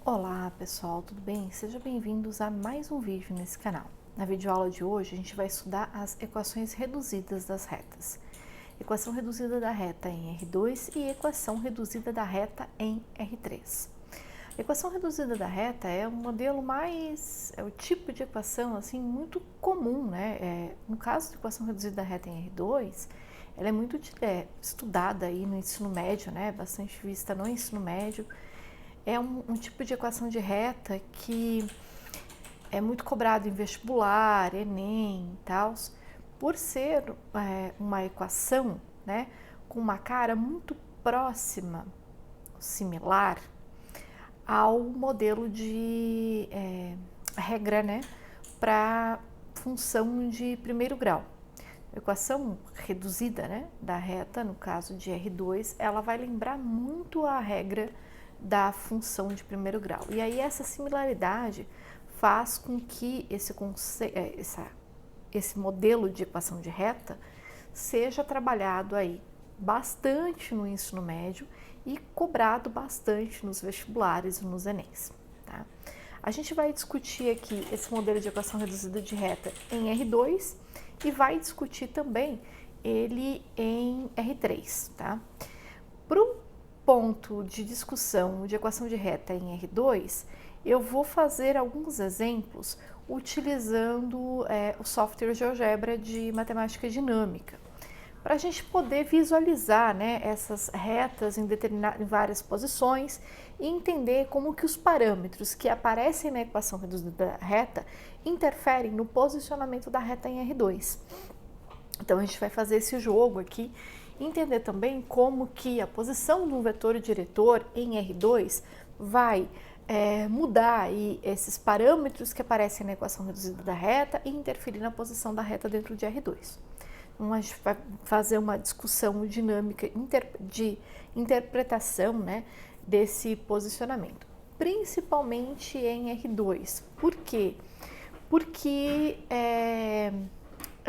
Olá pessoal, tudo bem? Sejam bem-vindos a mais um vídeo nesse canal. Na videoaula de hoje a gente vai estudar as equações reduzidas das retas. Equação reduzida da reta em R2 e equação reduzida da reta em R3. A equação reduzida da reta é um modelo é o tipo de equação assim muito comum, né? No caso da equação reduzida da reta em R2, ela é muito estudada aí no ensino médio, né? Bastante vista no ensino médio. É um tipo de equação de reta que é muito cobrado em vestibular, Enem e tal, por ser uma equação, né, com uma cara muito próxima, similar, ao modelo de regra, né, para função de primeiro grau. A equação reduzida, né, da reta, no caso de R2, ela vai lembrar muito a regra da função de primeiro grau. E aí essa similaridade faz com que esse modelo de equação de reta seja trabalhado aí bastante no ensino médio e cobrado bastante nos vestibulares e nos Enems. Tá? A gente vai discutir aqui esse modelo de equação reduzida de reta em R2 e vai discutir também ele em R3. Tá? Para o ponto de discussão de equação de reta em R2, eu vou fazer alguns exemplos utilizando o software GeoGebra de matemática dinâmica, para a gente poder visualizar, né, essas retas em várias posições e entender como que os parâmetros que aparecem na equação reduzida da reta interferem no posicionamento da reta em R2. Então a gente vai fazer esse jogo aqui, entender também como que a posição do vetor diretor em R2 vai mudar aí esses parâmetros que aparecem na equação reduzida da reta e interferir na posição da reta dentro de R2. Então a gente vai fazer uma discussão dinâmica de interpretação, né, desse posicionamento, principalmente em R2. Por quê? Porque é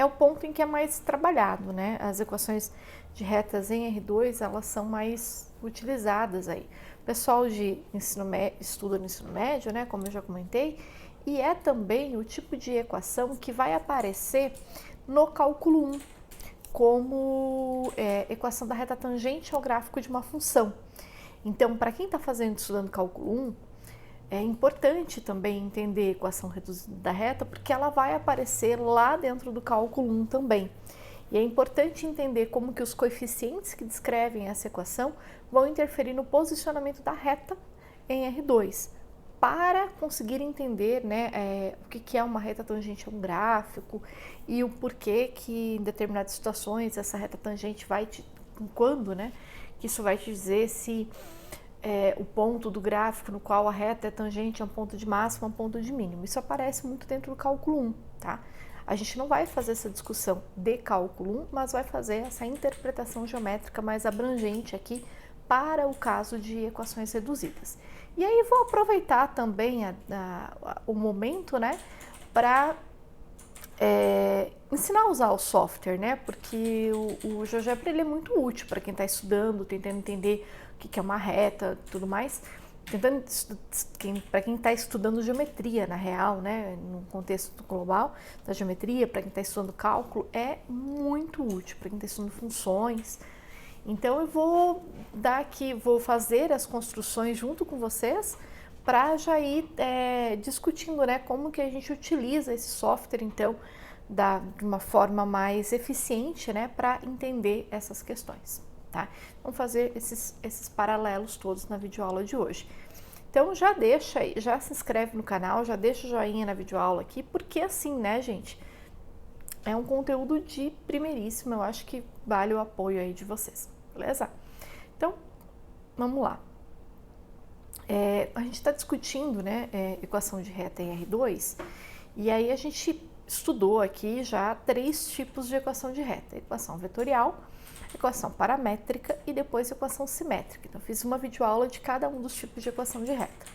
o ponto em que é mais trabalhado, né? As equações de retas em R2, elas são mais utilizadas aí. O pessoal de ensino médio, estuda no ensino médio, né, como eu já comentei, e é também o tipo de equação que vai aparecer no cálculo 1, como equação da reta tangente ao gráfico de uma função. Então, para quem está estudando cálculo 1, é importante também entender a equação reduzida da reta, porque ela vai aparecer lá dentro do cálculo 1 também. E é importante entender como que os coeficientes que descrevem essa equação vão interferir no posicionamento da reta em R2, para conseguir entender, né, o que é uma reta tangente a um gráfico e o porquê que em determinadas situações essa reta tangente quando, né, que isso vai te dizer se o ponto do gráfico no qual a reta é tangente a um ponto de máximo, a um ponto de mínimo. Isso aparece muito dentro do cálculo 1, tá? A gente não vai fazer essa discussão de cálculo 1, mas vai fazer essa interpretação geométrica mais abrangente aqui para o caso de equações reduzidas. E aí vou aproveitar também o momento, né, para ensinar a usar o software, né, porque o GeoGebra ele é muito útil para quem está estudando, tentando entender o que é uma reta e tudo mais, para quem está estudando geometria na real, né, no contexto global da geometria, para quem está estudando cálculo, é muito útil, para quem está estudando funções. Então eu vou fazer as construções junto com vocês para já ir discutindo, né, como que a gente utiliza esse software, então, de uma forma mais eficiente, né, para entender essas questões, tá? Vamos fazer esses paralelos todos na videoaula de hoje. Então já se inscreve no canal, já deixa o joinha na videoaula aqui, porque assim, né, gente, é um conteúdo de primeiríssimo, eu acho que vale o apoio aí de vocês, beleza? Então, vamos lá. A gente está discutindo, né, equação de reta em R2, e aí a gente estudou aqui já 3 tipos de equação de reta: equação vetorial, equação paramétrica e depois equação simétrica. Então, fiz uma videoaula de cada um dos tipos de equação de reta.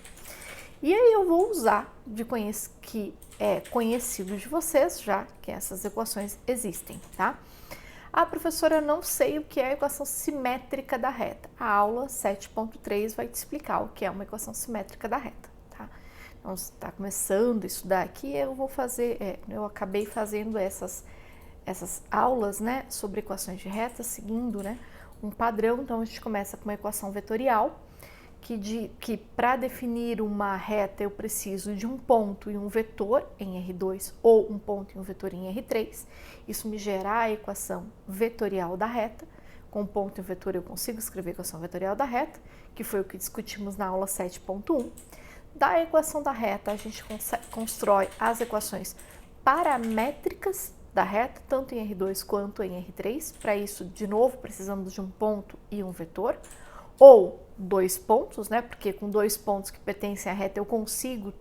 E aí eu vou usar que é conhecido de vocês já que essas equações existem, tá? Ah, professora, eu não sei o que é a equação simétrica da reta. A aula 7.3 vai te explicar o que é uma equação simétrica da reta, tá? Então, você está começando a estudar aqui, eu acabei fazendo essas aulas, né, sobre equações de reta, seguindo, né, um padrão. Então, a gente começa com uma equação vetorial, que para definir uma reta eu preciso de um ponto e um vetor em R2 ou um ponto e um vetor em R3. Isso me gera a equação vetorial da reta. Com ponto e vetor eu consigo escrever a equação vetorial da reta, que foi o que discutimos na aula 7.1. Da equação da reta a gente constrói as equações paramétricas da reta, tanto em R2 quanto em R3. Para isso, de novo, precisamos de um ponto e um vetor, ou dois pontos, né? Porque com dois pontos que pertencem à reta eu consigo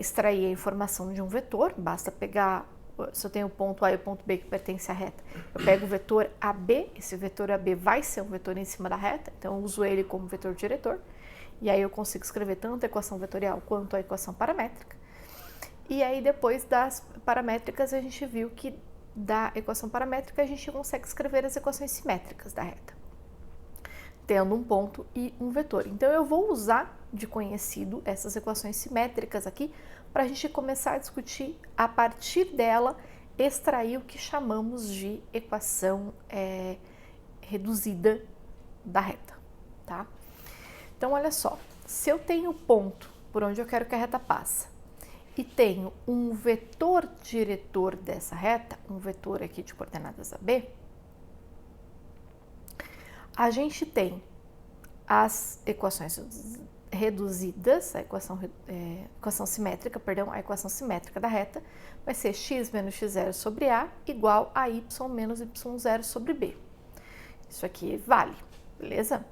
extrair a informação de um vetor. Basta pegar, se eu tenho o ponto A e o ponto B que pertencem à reta, eu pego o vetor AB, esse vetor AB vai ser um vetor em cima da reta, então eu uso ele como vetor diretor, e aí eu consigo escrever tanto a equação vetorial quanto a equação paramétrica. E aí depois das paramétricas a gente viu que da equação paramétrica a gente consegue escrever as equações simétricas da reta, tendo um ponto e um vetor. Então, eu vou usar de conhecido essas equações simétricas aqui para a gente começar a discutir, a partir dela, extrair o que chamamos de equação reduzida da reta, tá? Então, olha só, se eu tenho ponto por onde eu quero que a reta passe e tenho um vetor diretor dessa reta, um vetor aqui de coordenadas AB, a gente tem as equações reduzidas, a equação simétrica, perdão, a equação simétrica da reta vai ser x menos x0 sobre A igual a y menos y0 sobre B. Isso aqui vale, beleza?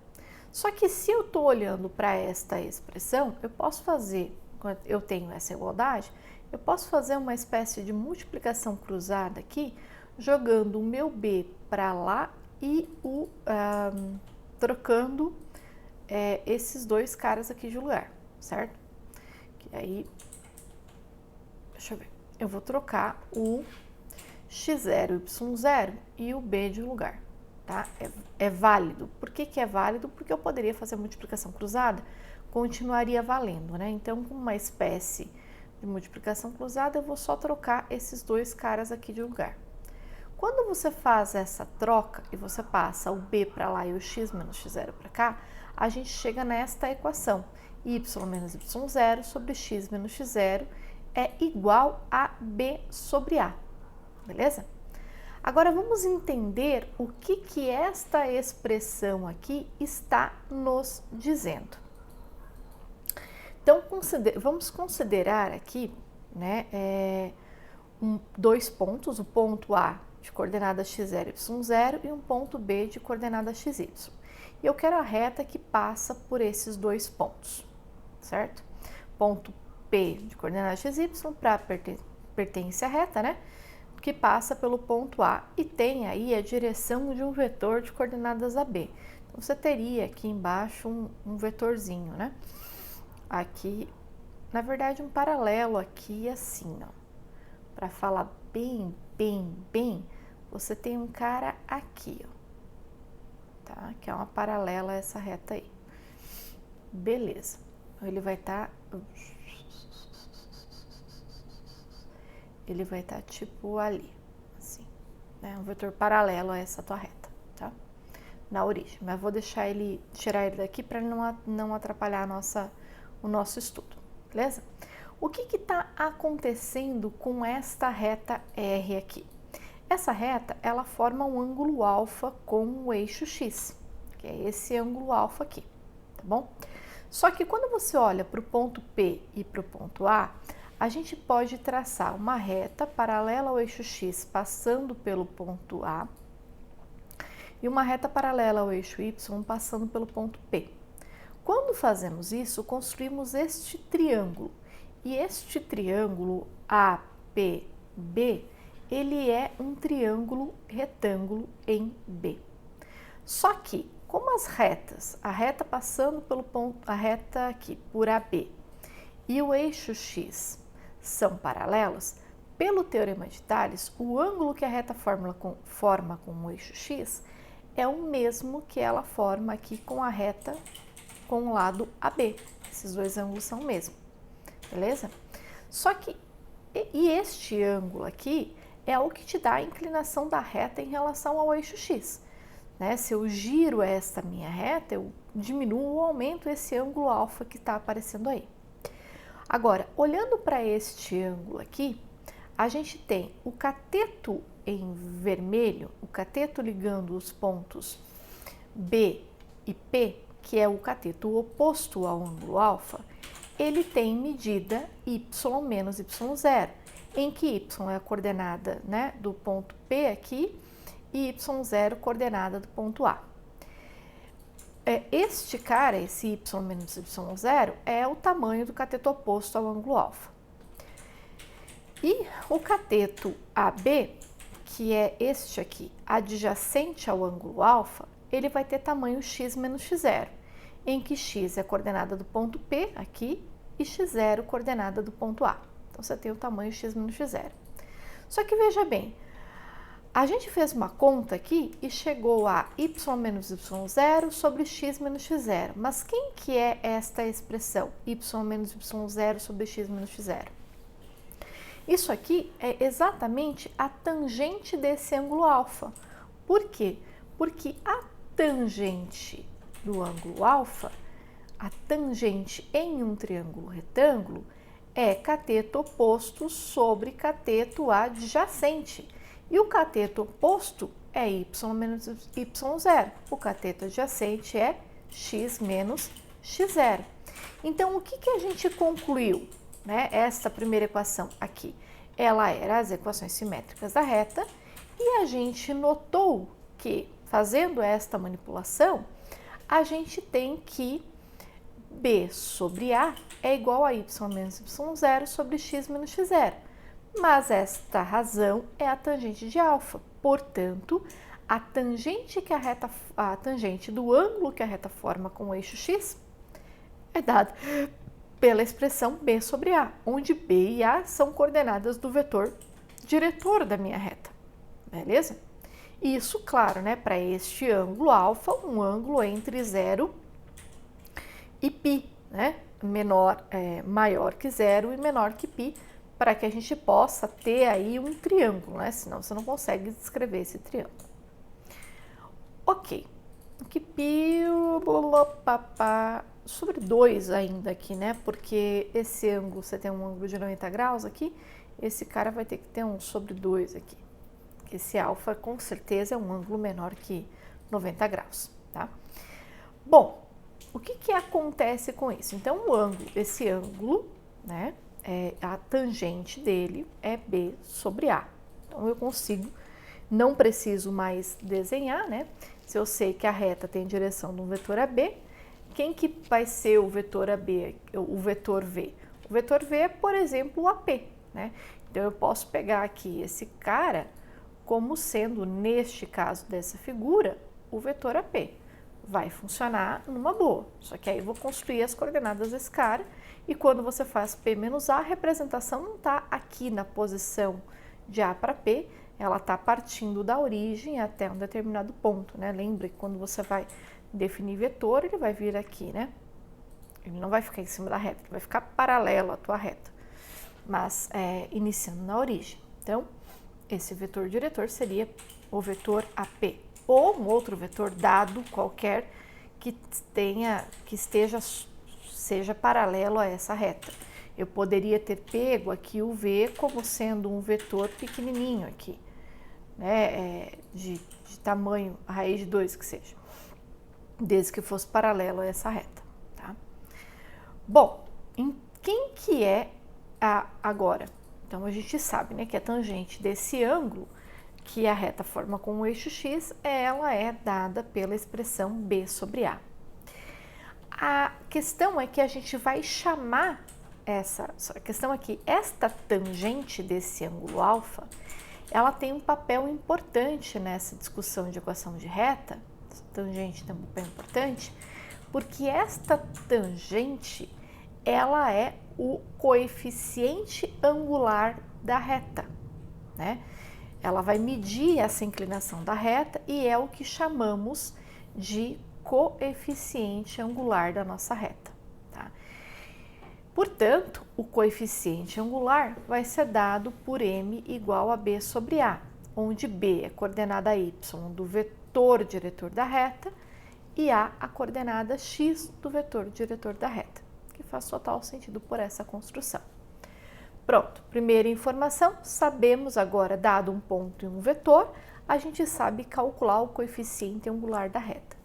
Só que se eu estou olhando para esta expressão, eu posso fazer, quando eu tenho essa igualdade, eu posso fazer uma espécie de multiplicação cruzada aqui, jogando o meu B para lá e trocando esses dois caras aqui de lugar, certo? Que aí, deixa eu ver, eu vou trocar o x0 e y0 e o b de lugar, tá? É válido. Por que é válido? Porque eu poderia fazer a multiplicação cruzada, continuaria valendo, né? Então, com uma espécie de multiplicação cruzada, eu vou só trocar esses dois caras aqui de lugar. Quando você faz essa troca e você passa o b para lá e o x menos x0 para cá, a gente chega nesta equação. Y menos y0 sobre x menos x0 é igual a b sobre a, beleza? Agora vamos entender o que esta expressão aqui está nos dizendo. Então, vamos considerar aqui, né, dois pontos, o ponto A de coordenada x0 e y0 e um ponto B de coordenada xy. E eu quero a reta que passa por esses dois pontos, certo? Ponto P de coordenada xy pertence à reta, né? Que passa pelo ponto A e tem aí a direção de um vetor de coordenadas AB. Então, você teria aqui embaixo um vetorzinho, né? Aqui, na verdade, um paralelo aqui assim, ó. Para falar bem, você tem um cara aqui, ó. Tá? Que é uma paralela a essa reta aí. Beleza. Então, ele vai estar tipo ali, assim, né? Um vetor paralelo a essa tua reta, tá? Na origem. Mas vou tirar ele daqui para não atrapalhar o nosso estudo, beleza? O que está acontecendo com esta reta R aqui? Essa reta, ela forma um ângulo alfa com o eixo X, que é esse ângulo alfa aqui, tá bom? Só que quando você olha para o ponto P e para o ponto A, a gente pode traçar uma reta paralela ao eixo X passando pelo ponto A e uma reta paralela ao eixo Y passando pelo ponto P. Quando fazemos isso, construímos este triângulo. E este triângulo APB, ele é um triângulo retângulo em B. Só que, como as retas, a reta passando pelo ponto, a reta aqui por AB e o eixo X são paralelos, pelo Teorema de Tales, o ângulo que a reta forma com o eixo x é o mesmo que ela forma aqui com a reta com o lado AB. Esses dois ângulos são o mesmo, beleza? Só que, este ângulo aqui é o que te dá a inclinação da reta em relação ao eixo x. Né? Se eu giro esta minha reta, eu diminuo ou aumento esse ângulo alfa que está aparecendo aí. Agora, olhando para este ângulo aqui, a gente tem o cateto em vermelho, o cateto ligando os pontos B e P, que é o cateto oposto ao ângulo alfa, ele tem medida y menos y0, em que y é a coordenada, né, do ponto P aqui e y0 coordenada do ponto A. Este cara, esse y menos y0, é o tamanho do cateto oposto ao ângulo alfa. E o cateto AB, que é este aqui, adjacente ao ângulo alfa, ele vai ter tamanho x menos x0, em que x é a coordenada do ponto P aqui e x0 coordenada do ponto A. Então, você tem o tamanho x menos x0. Só que veja bem, a gente fez uma conta aqui e chegou a y menos y0 sobre x menos x0. Mas quem que é esta expressão? Y menos y0 sobre x menos x0. Isso aqui é exatamente a tangente desse ângulo alfa. Por quê? Porque a tangente do ângulo alfa, a tangente em um triângulo retângulo, é cateto oposto sobre cateto adjacente. E o cateto oposto é y menos y0. O cateto adjacente é x menos x0. Então, o que a gente concluiu? Né? Esta primeira equação aqui, ela era as equações simétricas da reta, e a gente notou que, fazendo esta manipulação, a gente tem que B sobre A é igual a y menos y0 sobre x menos x0. Mas esta razão é a tangente de alfa. Portanto, a tangente do ângulo que a reta forma com o eixo x é dada pela expressão B sobre A, onde B e A são coordenadas do vetor diretor da minha reta, beleza? Isso, claro, né, para este ângulo alfa, um ângulo entre 0 e π, né, maior que 0 e menor que π, para que a gente possa ter aí um triângulo, né, senão você não consegue descrever esse triângulo. Ok, que π, sobre 2 ainda aqui, né? Porque esse ângulo, você tem um ângulo de 90 graus aqui, esse cara vai ter que ter um sobre 2 aqui. Esse alfa, com certeza, é um ângulo menor que 90 graus, tá? Bom, o que acontece com isso? Então, esse ângulo, né? A tangente dele é B sobre A. Então, eu consigo, não preciso mais desenhar, né? Se eu sei que a reta tem direção de um vetor AB, quem que vai ser o vetor AB, o vetor V? O vetor V é, por exemplo, o AP, né? Então, eu posso pegar aqui esse cara como sendo, neste caso dessa figura, o vetor AP. Vai funcionar numa boa, só que aí eu vou construir as coordenadas desse cara, e quando você faz P menos A, a representação não está aqui na posição de A para P, ela está partindo da origem até um determinado ponto, né? Lembra que quando você vai definir vetor, ele vai vir aqui, né? Ele não vai ficar em cima da reta, ele vai ficar paralelo à tua reta, mas iniciando na origem. Então, esse vetor diretor seria o vetor AP, ou um outro vetor dado qualquer que seja paralelo a essa reta. Eu poderia ter pego aqui o V como sendo um vetor pequenininho aqui, né? De tamanho, a raiz de 2 que seja, desde que fosse paralelo a essa reta, tá? Bom, em quem que é agora? Então, a gente sabe, né, que a tangente desse ângulo que a reta forma com o eixo x, ela é dada pela expressão B sobre A. A questão é que a gente vai chamar a questão é que esta tangente desse ângulo alfa, ela tem um papel importante nessa discussão de equação de reta. Essa tangente tem um papel importante, porque esta tangente, ela é o coeficiente angular da reta, né? Ela vai medir essa inclinação da reta e é o que chamamos de coeficiente angular da nossa reta, tá? Portanto, o coeficiente angular vai ser dado por m igual a b sobre a, onde b é a coordenada y do vetor diretor da reta e a coordenada x do vetor diretor da reta, que faz total sentido por essa construção. Pronto, primeira informação, sabemos agora, dado um ponto e um vetor, a gente sabe calcular o coeficiente angular da reta,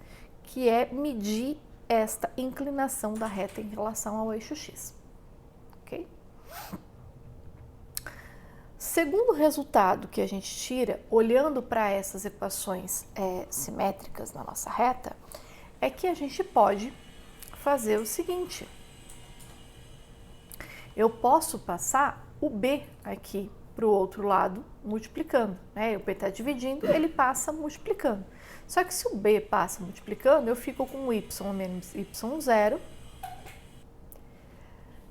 que é medir esta inclinação da reta em relação ao eixo x. Ok? Segundo resultado que a gente tira, olhando para essas equações simétricas na nossa reta, é que a gente pode fazer o seguinte. Eu posso passar o b aqui para o outro lado multiplicando, né? O b está dividindo, ele passa multiplicando. Só que se o b passa multiplicando, eu fico com y menos y0.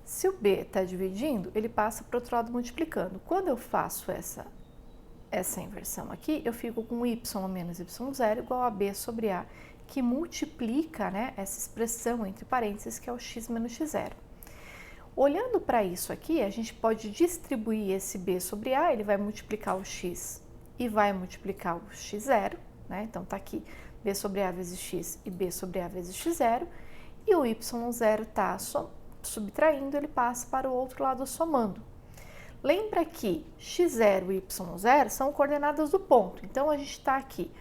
Se o b está dividindo, ele passa para o outro lado multiplicando. Quando eu faço essa inversão aqui, eu fico com y menos y0 igual a b sobre a, que multiplica, né, essa expressão entre parênteses, que é o x menos x0. Olhando para isso aqui, a gente pode distribuir esse b sobre a, ele vai multiplicar o x e vai multiplicar o x0, né? Então, tá aqui b sobre a vezes x e b sobre a vezes x0, e o y0 está subtraindo, ele passa para o outro lado somando. Lembra que x0 e y0 são coordenadas do ponto, então a gente está aqui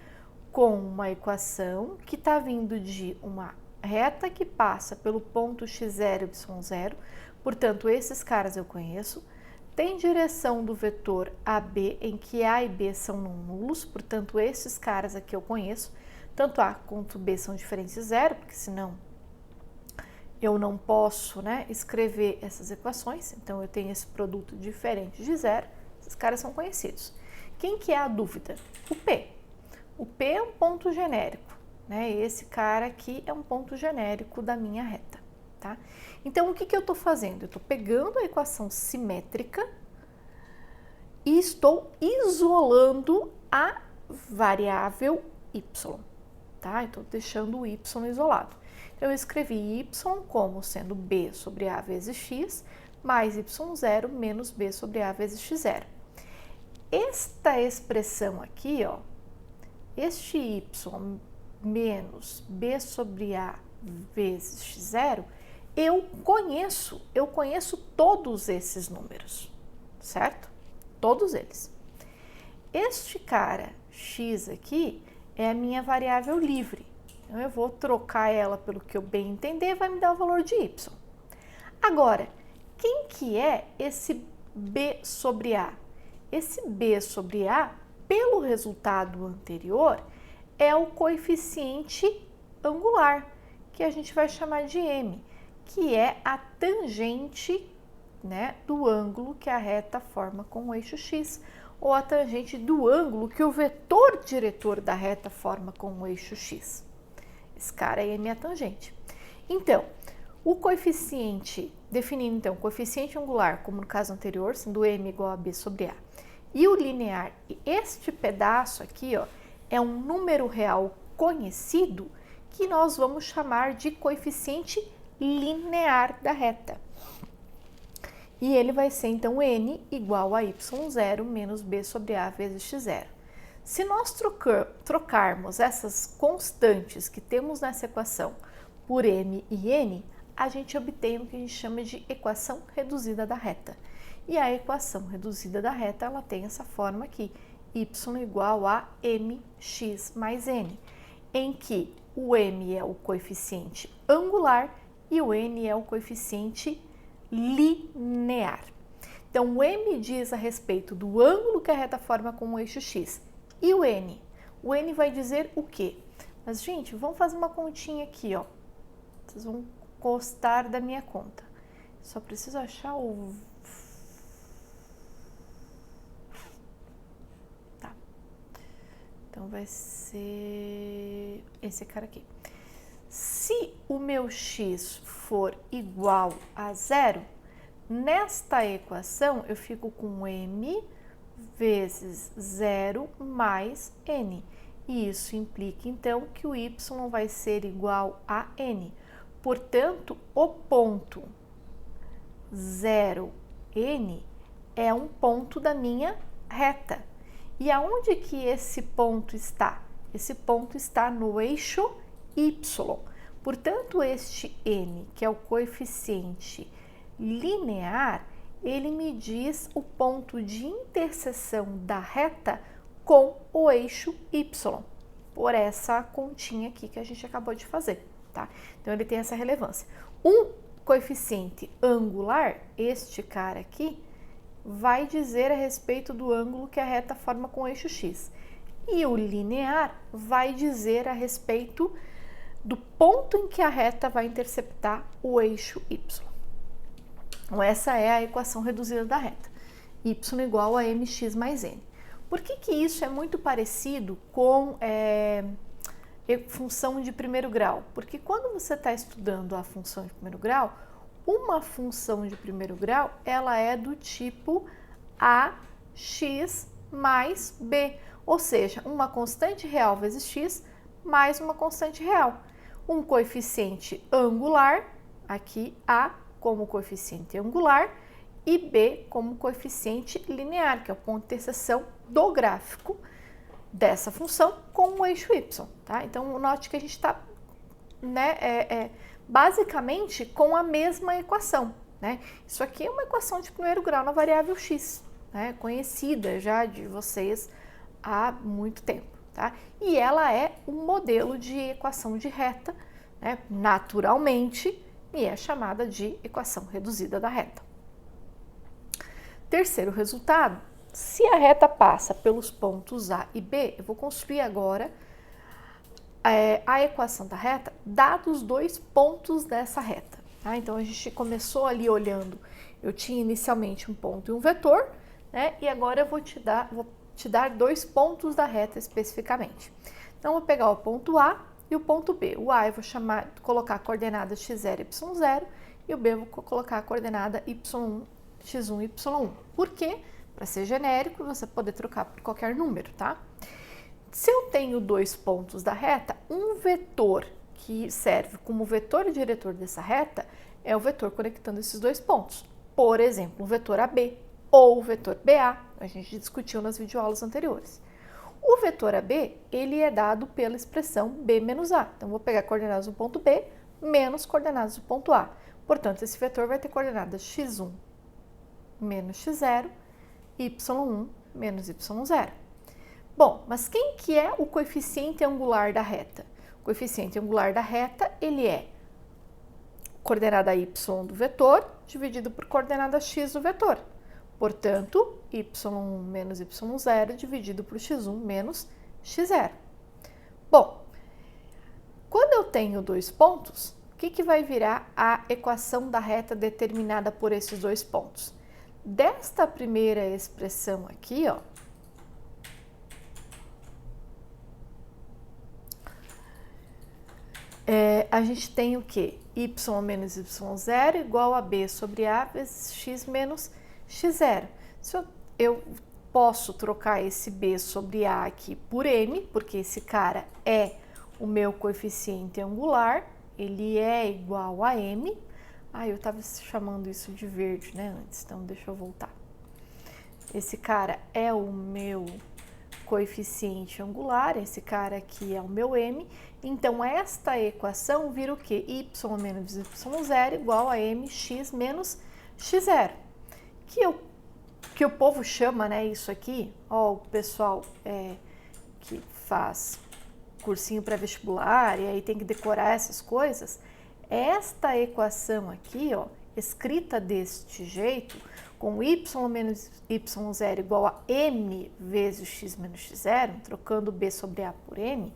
com uma equação que está vindo de uma reta que passa pelo ponto x0 e y0, portanto, esses caras eu conheço. Tem direção do vetor AB, em que A e B são não nulos, portanto, esses caras aqui eu conheço. Tanto A quanto B são diferentes de zero, porque senão eu não posso, né, escrever essas equações. Então, eu tenho esse produto diferente de zero. Esses caras são conhecidos. Quem que é a dúvida? O P. O P é um ponto genérico, né? Esse cara aqui é um ponto genérico da minha reta. Tá? Então, o que eu estou fazendo? Eu estou pegando a equação simétrica e estou isolando a variável y, tá? Estou deixando o y isolado. Então, eu escrevi y como sendo b sobre a vezes x, mais y0 menos b sobre a vezes x0. Esta expressão aqui, ó, este y menos b sobre a vezes x0, eu conheço todos esses números, certo? Todos eles. Este cara x aqui é a minha variável livre. Então, eu vou trocar ela pelo que eu bem entender, vai me dar o valor de y. Agora, quem que é esse b sobre a? Esse b sobre a, pelo resultado anterior, é o coeficiente angular, que a gente vai chamar de m, que é a tangente, né, do ângulo que a reta forma com o eixo x, ou a tangente do ângulo que o vetor diretor da reta forma com o eixo x. Esse cara aí é minha tangente. Então, o coeficiente, definindo então o coeficiente angular, como no caso anterior, sendo m igual a b sobre a, e o linear, este pedaço aqui, ó, é um número real conhecido que nós vamos chamar de coeficiente linear da reta. E ele vai ser, então, n igual a y0 menos b sobre a vezes x0. Se nós trocarmos essas constantes que temos nessa equação por m e n, a gente obtém o que a gente chama de equação reduzida da reta. E a equação reduzida da reta, ela tem essa forma aqui, y igual a mx mais n, em que o m é o coeficiente angular e o n é o coeficiente linear. Então, o m diz a respeito do ângulo que a reta forma com o eixo x. E o n? O n vai dizer o quê? Mas, gente, vamos fazer uma continha aqui, ó. Vocês vão gostar da minha conta. Só preciso achar o... Tá. Então, vai ser esse cara aqui. Se o meu x for igual a zero, nesta equação eu fico com m vezes zero mais n. E isso implica, então, que o y vai ser igual a n. Portanto, o ponto 0, n é um ponto da minha reta. E aonde que esse ponto está? Esse ponto está no eixo y. Portanto, este n, que é o coeficiente linear, ele me diz o ponto de interseção da reta com o eixo y, por essa continha aqui que a gente acabou de fazer, tá? Então, ele tem essa relevância. Um coeficiente angular, este cara aqui, vai dizer a respeito do ângulo que a reta forma com o eixo x. E o linear vai dizer a respeito do ponto em que a reta vai interceptar o eixo y. Então, essa é a equação reduzida da reta. Y igual a mx mais n. Por que isso é muito parecido com função de primeiro grau? Porque quando você está estudando a função de primeiro grau, uma função de primeiro grau, ela é do tipo ax mais b, ou seja, uma constante real vezes x mais uma constante real. Um coeficiente angular, aqui a como coeficiente angular, e b como coeficiente linear, que é o ponto de interseção do gráfico dessa função com o eixo y, tá? Então, note que a gente está, basicamente com a mesma equação, né? Isso aqui é uma equação de primeiro grau na variável x, né? Conhecida já de vocês há muito tempo, tá? E ela é um modelo de equação de reta, né? Naturalmente, e é chamada de equação reduzida da reta. Terceiro resultado, se a reta passa pelos pontos A e B, eu vou construir agora a equação da reta, dados os dois pontos dessa reta. Tá? Então, a gente começou ali olhando, eu tinha inicialmente um ponto e um vetor, né? E agora eu vou te dar dois pontos da reta especificamente. Então, eu vou pegar o ponto A e o ponto B. O A eu vou colocar a coordenada x0, y0, e o B eu vou colocar a coordenada y1, x1, y1. Por quê? Para ser genérico, você poder trocar por qualquer número, tá? Se eu tenho dois pontos da reta, um vetor que serve como vetor diretor dessa reta é o vetor conectando esses dois pontos. Por exemplo, o vetor AB ou o vetor BA, a gente discutiu nas videoaulas anteriores. O vetor AB, ele é dado pela expressão B menos A. Então, vou pegar coordenadas do ponto B menos coordenadas do ponto A. Portanto, esse vetor vai ter coordenadas x1 menos x0, y1 menos y0. Bom, mas quem que é o coeficiente angular da reta? O coeficiente angular da reta, ele é coordenada y do vetor dividido por coordenada x do vetor. Portanto, y1 menos y0 dividido por x1 menos x0. Bom, quando eu tenho dois pontos, o que vai virar a equação da reta determinada por esses dois pontos? Desta primeira expressão aqui, ó, a gente tem o quê? Y menos y0 igual a b sobre a vezes x menos x0. Eu posso trocar esse b sobre a aqui por m, porque esse cara é o meu coeficiente angular, ele é igual a m. Eu estava chamando isso de verde, né, antes, então deixa eu voltar. Esse cara é o meu coeficiente angular, esse cara aqui é o meu m. Então, esta equação vira o quê? Y menos y0 igual a mx menos x0. Que o povo chama, né, isso aqui, ó, o pessoal que faz cursinho pré-vestibular e aí tem que decorar essas coisas, esta equação aqui, ó, escrita deste jeito, com y menos y0 igual a m vezes x menos x0, trocando b sobre a por m,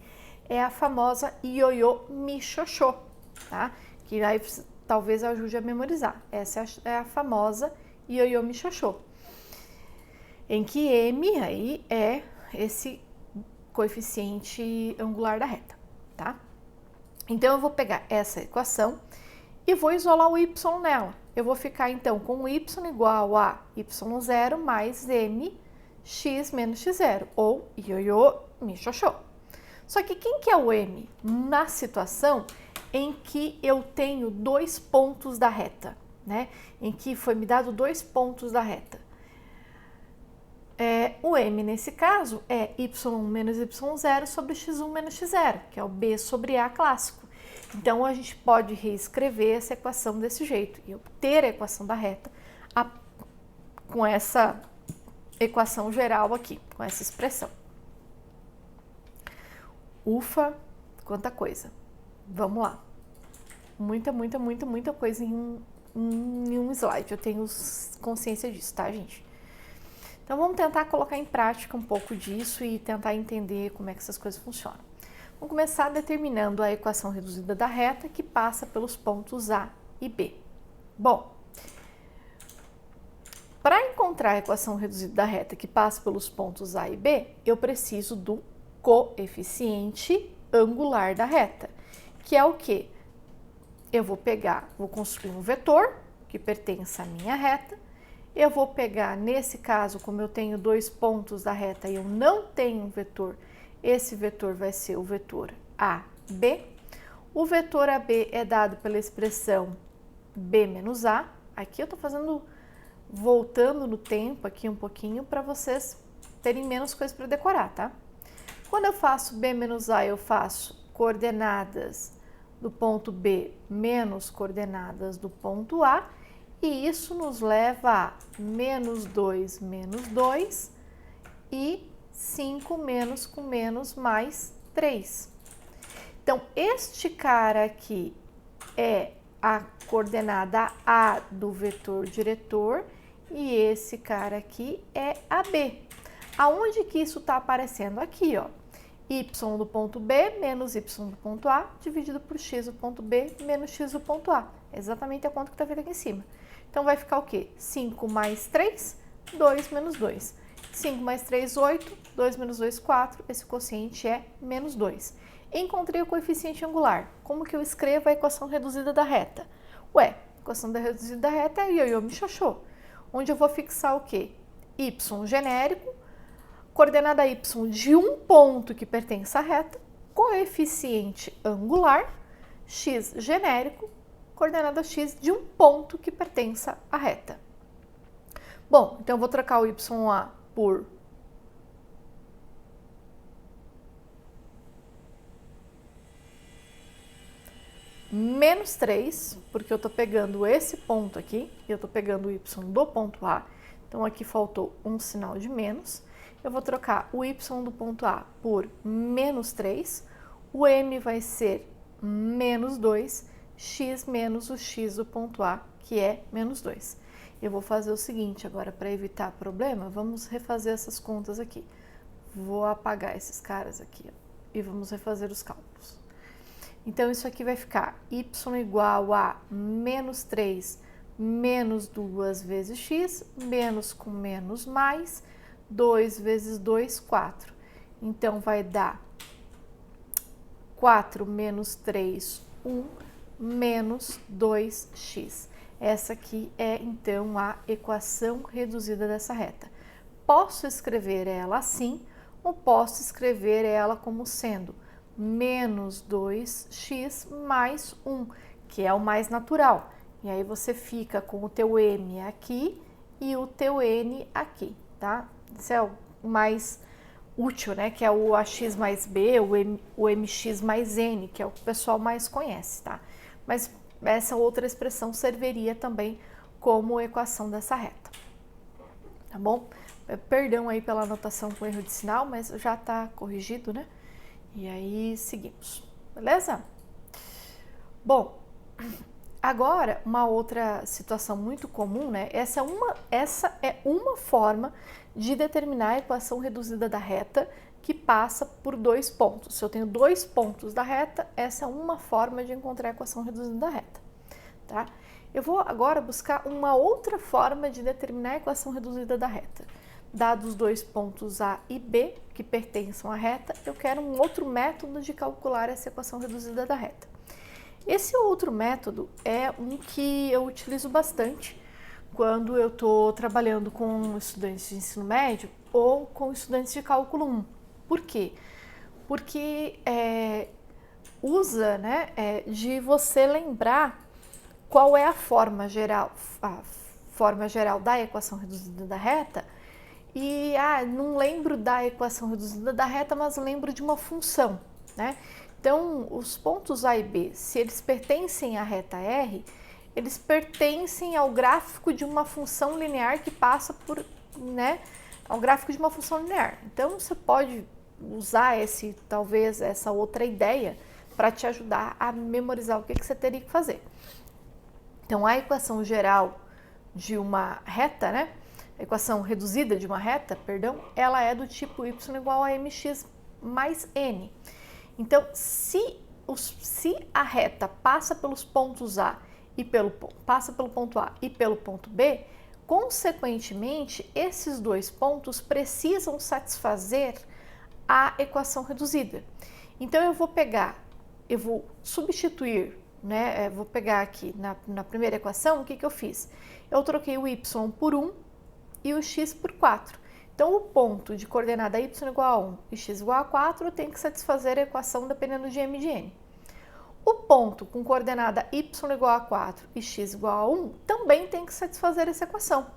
é a famosa ioiô michoxô, tá? Que aí talvez ajude a memorizar. Essa é a famosa ioiô michoxô, em que m aí é esse coeficiente angular da reta, tá? Então, eu vou pegar essa equação e vou isolar o y nela. Eu vou ficar, então, com o y igual a y0 mais mx menos x0, ou ioiô, mi, xoxô. Só que quem que é o m? Na situação em que eu tenho 2 pontos da reta, né? Em que foi me dado 2 pontos da reta. O m, nesse caso, é y1 menos y0 sobre x1 menos x0, que é o b sobre a clássico. Então, a gente pode reescrever essa equação desse jeito e obter a equação da reta com essa equação geral aqui, com essa expressão. Ufa, quanta coisa. Vamos lá. Muita coisa em um slide. Eu tenho consciência disso, tá, gente? Então, vamos tentar colocar em prática um pouco disso e tentar entender como é que essas coisas funcionam. Vamos começar determinando a equação reduzida da reta que passa pelos pontos A e B. Bom, para encontrar a equação reduzida da reta que passa pelos pontos A e B, eu preciso do coeficiente angular da reta, que é o quê? Eu vou construir um vetor que pertence à minha reta. Eu vou pegar, nesse caso, como eu tenho 2 pontos da reta e eu não tenho um vetor, esse vetor vai ser o vetor AB. O vetor AB é dado pela expressão B menos A. Aqui eu estou voltando no tempo aqui um pouquinho para vocês terem menos coisa para decorar, tá? Quando eu faço B menos A, eu faço coordenadas do ponto B menos coordenadas do ponto A. E isso nos leva a menos 2 e 5 menos com menos mais 3. Então, este cara aqui é a coordenada A do vetor diretor e esse cara aqui é a B. Aonde que isso está aparecendo? Aqui, ó. Y do ponto B menos Y do ponto A dividido por X do ponto B menos X do ponto A. Exatamente a conta que está feita aqui em cima. Então, vai ficar o quê? 5 mais 3, 2 menos 2. 5 mais 3, 8. 2 menos 2, 4. Esse quociente é menos 2. Encontrei o coeficiente angular. Como que eu escrevo a equação reduzida da reta? Ué, a equação reduzida da reta é ioiô, mi, xoxô. Onde eu vou fixar o quê? Y genérico, coordenada y de um ponto que pertence à reta, coeficiente angular, x genérico, coordenada x de um ponto que pertença à reta. Bom, então eu vou trocar o y1A por menos 3, porque eu estou pegando esse ponto aqui, e eu estou pegando o y do ponto A, então aqui faltou um sinal de menos. Eu vou trocar o y do ponto A por menos 3, o m vai ser menos 2, x menos o x do ponto A, que é menos 2. Eu vou fazer o seguinte agora, para evitar problema, vamos refazer essas contas aqui. Vou apagar esses caras aqui, ó, e vamos refazer os cálculos. Então, isso aqui vai ficar y igual a menos 3 menos 2 vezes x, menos com menos mais, 2 vezes 2, 4. Então, vai dar 4 menos 3, 1, menos 2x. Essa aqui é, então, a equação reduzida dessa reta. Posso escrever ela assim, ou posso escrever ela como sendo menos 2x mais 1, que é o mais natural. E aí você fica com o teu m aqui e o teu n aqui, tá? Esse é o mais útil, né? Que é o ax mais b, o mx mais n, que é o que o pessoal mais conhece, tá? Mas essa outra expressão serviria também como equação dessa reta, tá bom? Perdão aí pela anotação com erro de sinal, mas já tá corrigido, né? E aí, seguimos, beleza? Bom, agora, uma outra situação muito comum, né? Essa é uma forma de determinar a equação reduzida da reta que passa por 2 pontos. Se eu tenho 2 pontos da reta, essa é uma forma de encontrar a equação reduzida da reta, tá? Eu vou agora buscar uma outra forma de determinar a equação reduzida da reta. Dados 2 pontos A e B, que pertencem à reta, eu quero um outro método de calcular essa equação reduzida da reta. Esse outro método é um que eu utilizo bastante quando eu estou trabalhando com estudantes de ensino médio ou com estudantes de cálculo 1. Por quê? Porque usa, né, de você lembrar qual é a forma geral da equação reduzida da reta e não lembro da equação reduzida da reta, mas lembro de uma função, né? Então, os pontos A e B, se eles pertencem à reta R, eles pertencem ao gráfico de uma função linear que passa por, né, ao gráfico de uma função linear. Então, você pode usar talvez essa outra ideia para te ajudar a memorizar o que você teria que fazer. Então, a equação geral de uma reta, né, a equação reduzida de uma reta, perdão, ela é do tipo y igual a mx mais n. Então, se a reta passa pelos pontos A e passa pelo ponto A e pelo ponto B, consequentemente, esses dois pontos precisam satisfazer a equação reduzida. Então, eu vou substituir, né? Vou pegar aqui na primeira equação, o que eu fiz? Eu troquei o y por 1 e o x por 4. Então, o ponto de coordenada y igual a 1 e x igual a 4 tem que satisfazer a equação dependendo de m de n. O ponto com coordenada y igual a 4 e x igual a 1 também tem que satisfazer essa equação.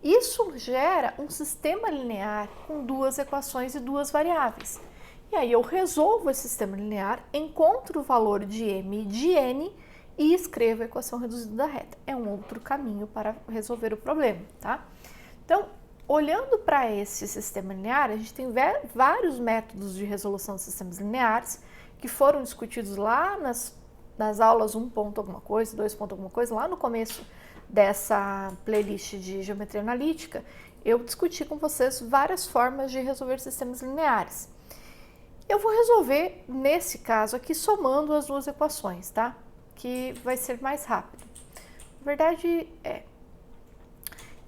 Isso gera um sistema linear com duas equações e duas variáveis. E aí eu resolvo esse sistema linear, encontro o valor de m e de n e escrevo a equação reduzida da reta. É um outro caminho para resolver o problema, tá? Então, olhando para esse sistema linear, a gente tem vários métodos de resolução de sistemas lineares que foram discutidos lá nas aulas 1 ponto alguma coisa, 2 ponto alguma coisa, lá no começo dessa playlist de geometria analítica, eu discuti com vocês várias formas de resolver sistemas lineares. Eu vou resolver, nesse caso aqui, somando as duas equações, tá? Que vai ser mais rápido. Na verdade,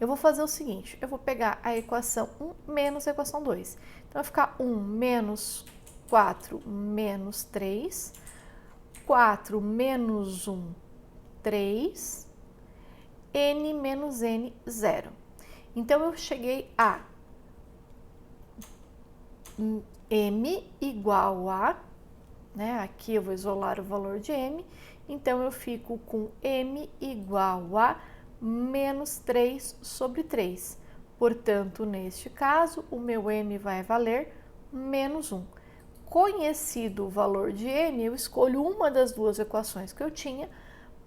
eu vou fazer o seguinte, eu vou pegar a equação 1 menos a equação 2. Então, vai ficar 1 menos 4 menos 3, 4 menos 1, 3, n menos n, 0. Então, eu cheguei a m igual a, né, aqui eu vou isolar o valor de m, então eu fico com m igual a menos 3 sobre 3. Portanto, neste caso, o meu m vai valer menos 1. Conhecido o valor de m, eu escolho uma das duas equações que eu tinha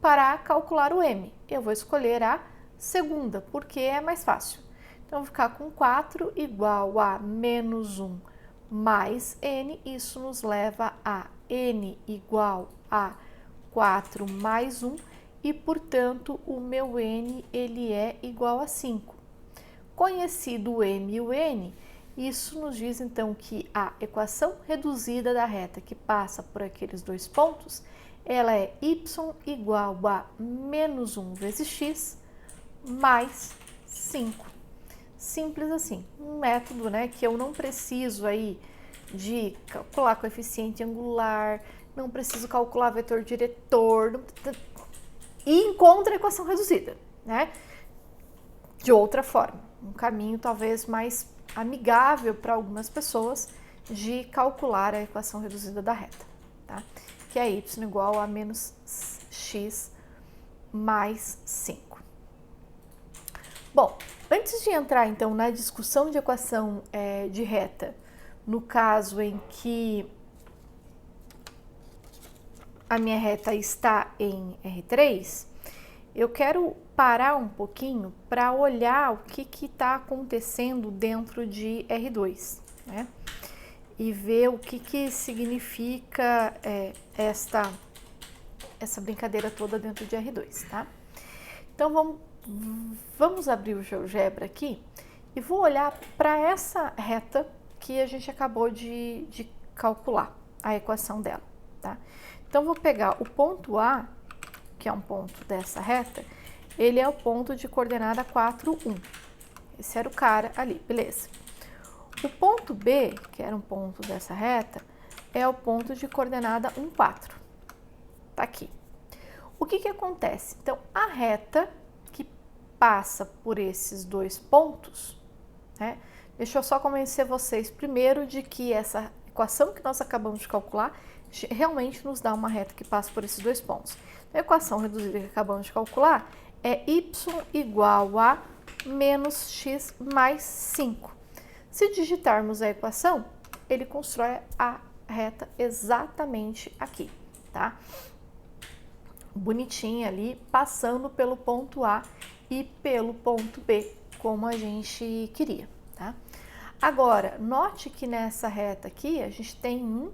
para calcular o m. Eu vou escolher a segunda, porque é mais fácil. Então, eu vou ficar com 4 igual a menos 1 mais n, isso nos leva a n igual a 4 mais 1, e, portanto, o meu n ele é igual a 5. Conhecido o m e o n, isso nos diz, então, que a equação reduzida da reta que passa por aqueles dois pontos, ela é y igual a menos 1 vezes x mais 5. Simples assim, um método, né, que eu não preciso aí de calcular coeficiente angular, não preciso calcular vetor diretor, e encontra a equação reduzida, né, de outra forma, um caminho talvez mais amigável para algumas pessoas de calcular a equação reduzida da reta, tá, que é y igual a menos x mais 5. Bom, antes de entrar, então, na discussão de equação de reta, no caso em que a minha reta está em R3, eu quero parar um pouquinho para olhar o que está acontecendo dentro de R2, né? E ver o que significa essa brincadeira toda dentro de R2, tá? Então, vamos abrir o GeoGebra aqui e vou olhar para essa reta que a gente acabou de calcular, a equação dela, tá? Então, vou pegar o ponto A, que é um ponto dessa reta, ele é o ponto de coordenada 4, 1. Esse era o cara ali, beleza. O ponto B, que era um ponto dessa reta, é o ponto de coordenada 1, 4. Tá aqui, O que acontece? Então, a reta que passa por esses dois pontos, né? Deixa eu só convencer vocês primeiro de que essa equação que nós acabamos de calcular realmente nos dá uma reta que passa por esses dois pontos. A equação reduzida que acabamos de calcular é y igual a menos x mais 5. Se digitarmos a equação, ele constrói a reta exatamente aqui, tá? Bonitinha ali, passando pelo ponto A e pelo ponto B, como a gente queria, tá? Agora, note que nessa reta aqui, a gente tem um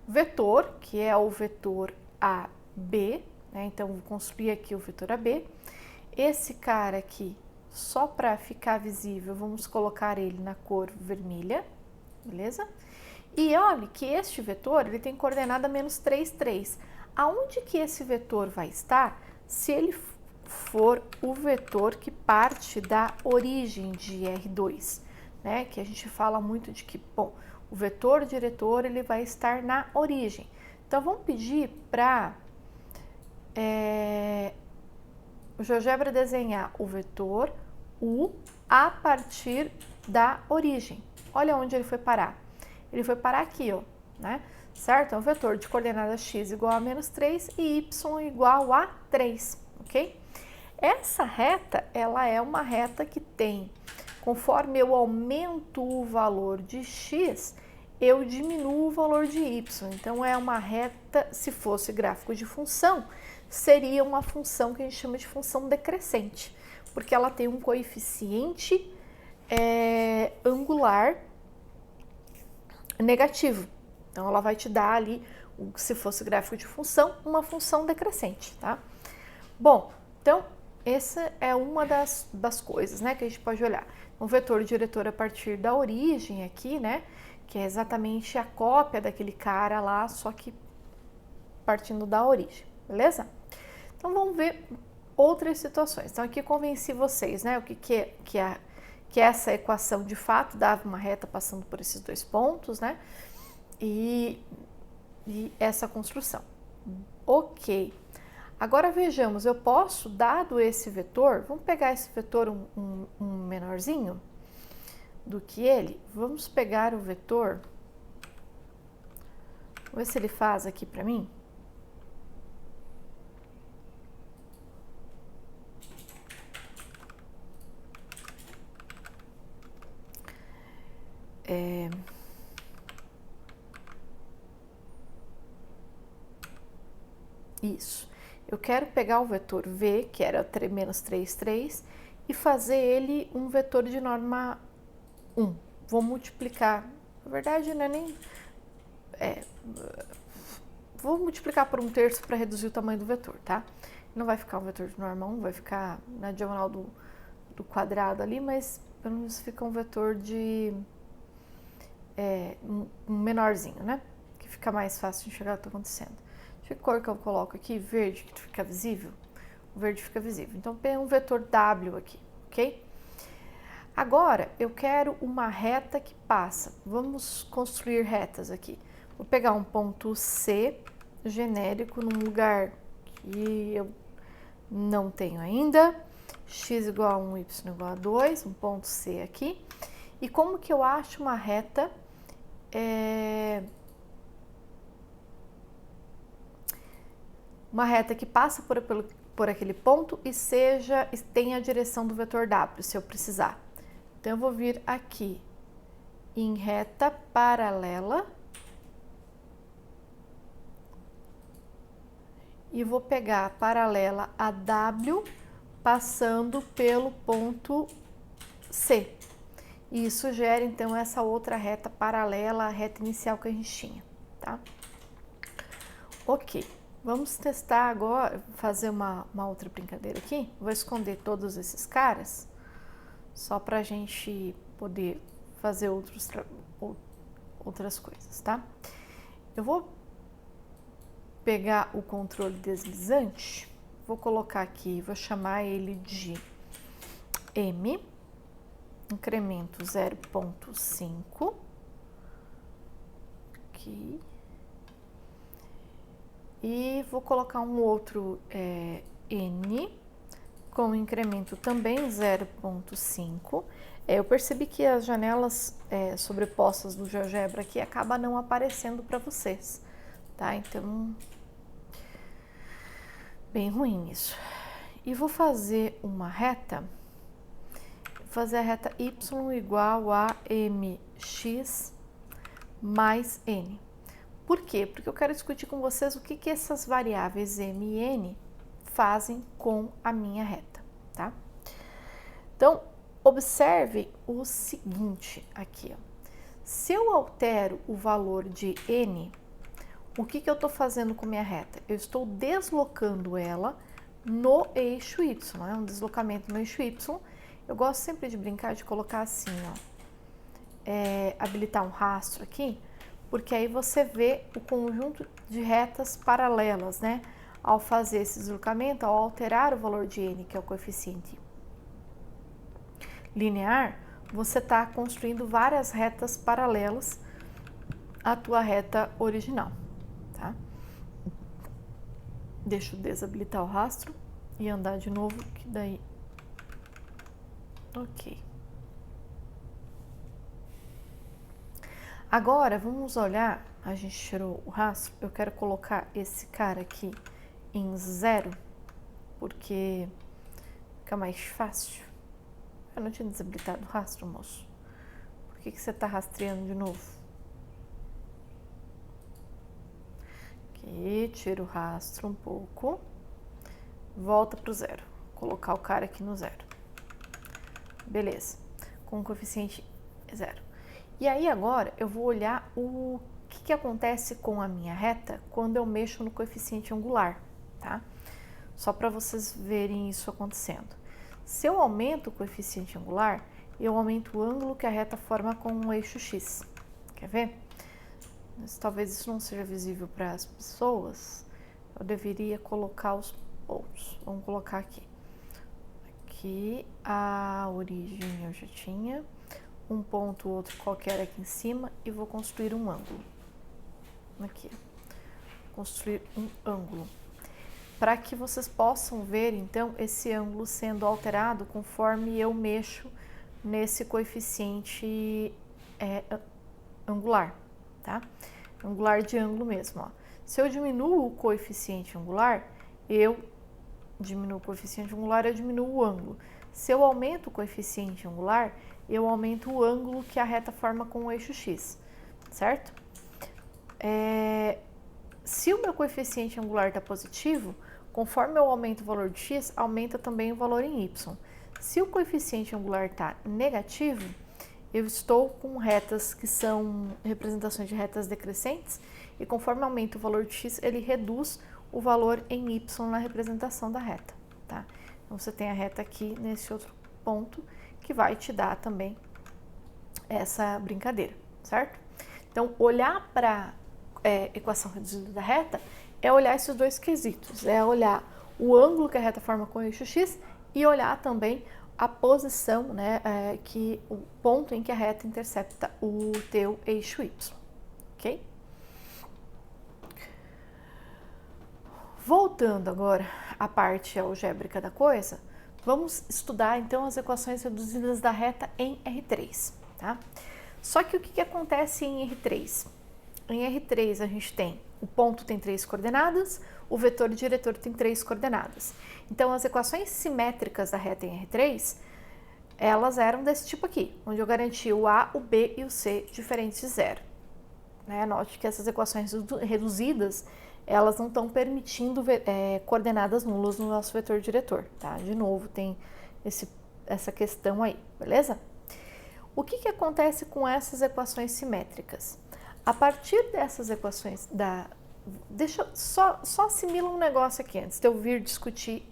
vetor, que é o vetor AB, né? Então, vou construir aqui o vetor AB. Esse cara aqui, só para ficar visível, vamos colocar ele na cor vermelha, beleza? E olhe que este vetor, ele tem coordenada menos 3, 3. Aonde que esse vetor vai estar se ele for o vetor que parte da origem de R2, né? Que a gente fala muito de que, bom, o vetor diretor, ele vai estar na origem. Então, vamos pedir para o GeoGebra desenhar o vetor U a partir da origem. Olha onde ele foi parar. Ele foi parar aqui, ó, né? Certo? É um vetor de coordenada x igual a menos 3 e y igual a 3, ok? Essa reta, ela é uma reta que tem, conforme eu aumento o valor de x, eu diminuo o valor de y. Então, é uma reta, se fosse gráfico de função, seria uma função que a gente chama de função decrescente, porque ela tem um coeficiente angular negativo. Então, ela vai te dar ali, se fosse gráfico de função, uma função decrescente, tá? Bom, então, essa é uma das coisas, né, que a gente pode olhar. Um vetor diretor a partir da origem aqui, né, que é exatamente a cópia daquele cara lá, só que partindo da origem, beleza? Então, vamos ver outras situações. Então, aqui convenci vocês, né, o que essa equação de fato dava uma reta passando por esses dois pontos, né, e essa construção. Ok. Agora vejamos, eu posso, dado esse vetor, vamos pegar esse vetor um menorzinho do que ele, vamos pegar o vetor, vamos ver se ele faz aqui para mim. Isso. Eu quero pegar o vetor V, que era menos 3, 3, e fazer ele um vetor de norma 1. Vou multiplicar, na verdade não é nem... vou multiplicar por 1/3 para reduzir o tamanho do vetor, tá? Não vai ficar um vetor de norma 1, vai ficar na diagonal do quadrado ali, mas pelo menos fica um vetor de... um menorzinho, né? Que fica mais fácil de enxergar o que está acontecendo. Que cor que eu coloco aqui? Verde, que fica visível? O verde fica visível. Então, tem um vetor W aqui, ok? Agora, eu quero uma reta que passa. Vamos construir retas aqui. Vou pegar um ponto C genérico num lugar que eu não tenho ainda. X igual a 1, y igual a 2, um ponto C aqui. E como que eu acho uma reta... uma reta que passa por aquele ponto e tenha a direção do vetor W, se eu precisar. Então, eu vou vir aqui em reta paralela e vou pegar a paralela a W passando pelo ponto C. E isso gera, então, essa outra reta paralela à reta inicial que a gente tinha, tá? Ok. Vamos testar agora, fazer uma outra brincadeira aqui. Vou esconder todos esses caras, só para a gente poder fazer outras coisas, tá? Eu vou pegar o controle deslizante, vou colocar aqui, vou chamar ele de M, incremento 0,5, aqui. e vou colocar um outro n com incremento também 0,5. Eu percebi que as janelas sobrepostas do GeoGebra aqui acaba não aparecendo para vocês, tá? Então, bem ruim isso. E vou fazer uma reta, fazer a reta y igual a mx mais n. Por quê? Porque eu quero discutir com vocês o que essas variáveis m e n fazem com a minha reta, tá? Então, observe o seguinte aqui, ó. Se eu altero o valor de n, o que eu estou fazendo com minha reta? Eu estou deslocando ela no eixo y, é um deslocamento no eixo y. Eu gosto sempre de brincar de colocar assim, ó, habilitar um rastro aqui, porque aí você vê o conjunto de retas paralelas, né? Ao fazer esse deslocamento, ao alterar o valor de n, que é o coeficiente linear, você está construindo várias retas paralelas à tua reta original, tá? Deixa eu desabilitar o rastro e andar de novo, que daí... Ok. Agora, vamos olhar, a gente tirou o rastro, eu quero colocar esse cara aqui em 0, porque fica mais fácil. Eu não tinha desabilitado o rastro, moço. Por que você está rastreando de novo? Aqui, tira o rastro um pouco, volta para o 0. Vou colocar o cara aqui no 0. Beleza, com o coeficiente 0. E aí agora eu vou olhar o que acontece com a minha reta quando eu mexo no coeficiente angular, tá? Só para vocês verem isso acontecendo. Se eu aumento o coeficiente angular, eu aumento o ângulo que a reta forma com o eixo x. Quer ver? Mas talvez isso não seja visível para as pessoas. Eu deveria colocar os pontos. Vamos colocar aqui. Aqui a origem eu já tinha. Um ponto, outro qualquer aqui em cima e vou construir um ângulo. Aqui. Construir um ângulo. Para que vocês possam ver, então, esse ângulo sendo alterado conforme eu mexo nesse coeficiente angular, tá? Angular de ângulo mesmo, ó. Se eu diminuo o coeficiente angular, eu diminuo o ângulo. Se eu aumento o coeficiente angular, eu aumento o ângulo que a reta forma com o eixo x, certo? Se o meu coeficiente angular está positivo, conforme eu aumento o valor de x, aumenta também o valor em y. Se o coeficiente angular está negativo, eu estou com retas que são representações de retas decrescentes, e conforme aumenta o valor de x, ele reduz o valor em y na representação da reta, tá? Então, você tem a reta aqui nesse outro ponto, que vai te dar também essa brincadeira, certo? Então, olhar para equação reduzida da reta é olhar esses dois quesitos, é olhar o ângulo que a reta forma com o eixo x e olhar também a posição, né, o ponto em que a reta intercepta o teu eixo y, ok? Voltando agora à parte algébrica da coisa, vamos estudar então as equações reduzidas da reta em R3, tá? Só que o que acontece em R3? Em R3 a gente tem, o ponto tem 3 coordenadas, o vetor diretor tem 3 coordenadas. Então as equações simétricas da reta em R3, elas eram desse tipo aqui, onde eu garanti o A, o B e o C diferentes de zero. Né? Note que essas equações reduzidas, elas não estão permitindo coordenadas nulas no nosso vetor diretor, tá? De novo, tem essa questão aí, beleza? O que acontece com essas equações simétricas? A partir dessas equações, deixa eu só assimila um negócio aqui antes de eu vir discutir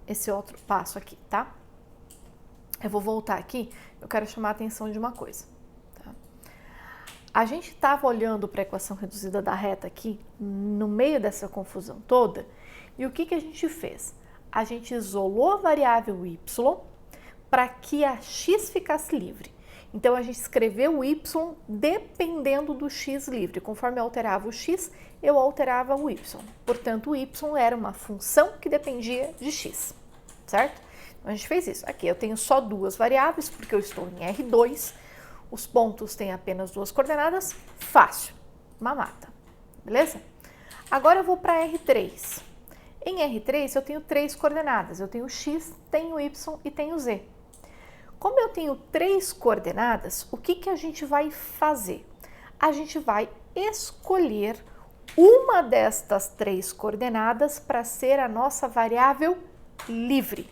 esse outro passo aqui, tá? Eu vou voltar aqui, eu quero chamar a atenção de uma coisa. A gente estava olhando para a equação reduzida da reta aqui, no meio dessa confusão toda, e o que a gente fez? A gente isolou a variável y para que a x ficasse livre. Então, a gente escreveu o y dependendo do x livre. Conforme eu alterava o x, eu alterava o y. Portanto, o y era uma função que dependia de x, certo? Então, a gente fez isso. Aqui eu tenho só duas variáveis, porque eu estou em R2. Os pontos têm apenas duas coordenadas. Fácil. Mamata. Beleza? Agora eu vou para R3. Em R3 eu tenho três coordenadas. Eu tenho x, tenho y e tenho z. Como eu tenho três coordenadas, o que a gente vai fazer? A gente vai escolher uma destas três coordenadas para ser a nossa variável livre.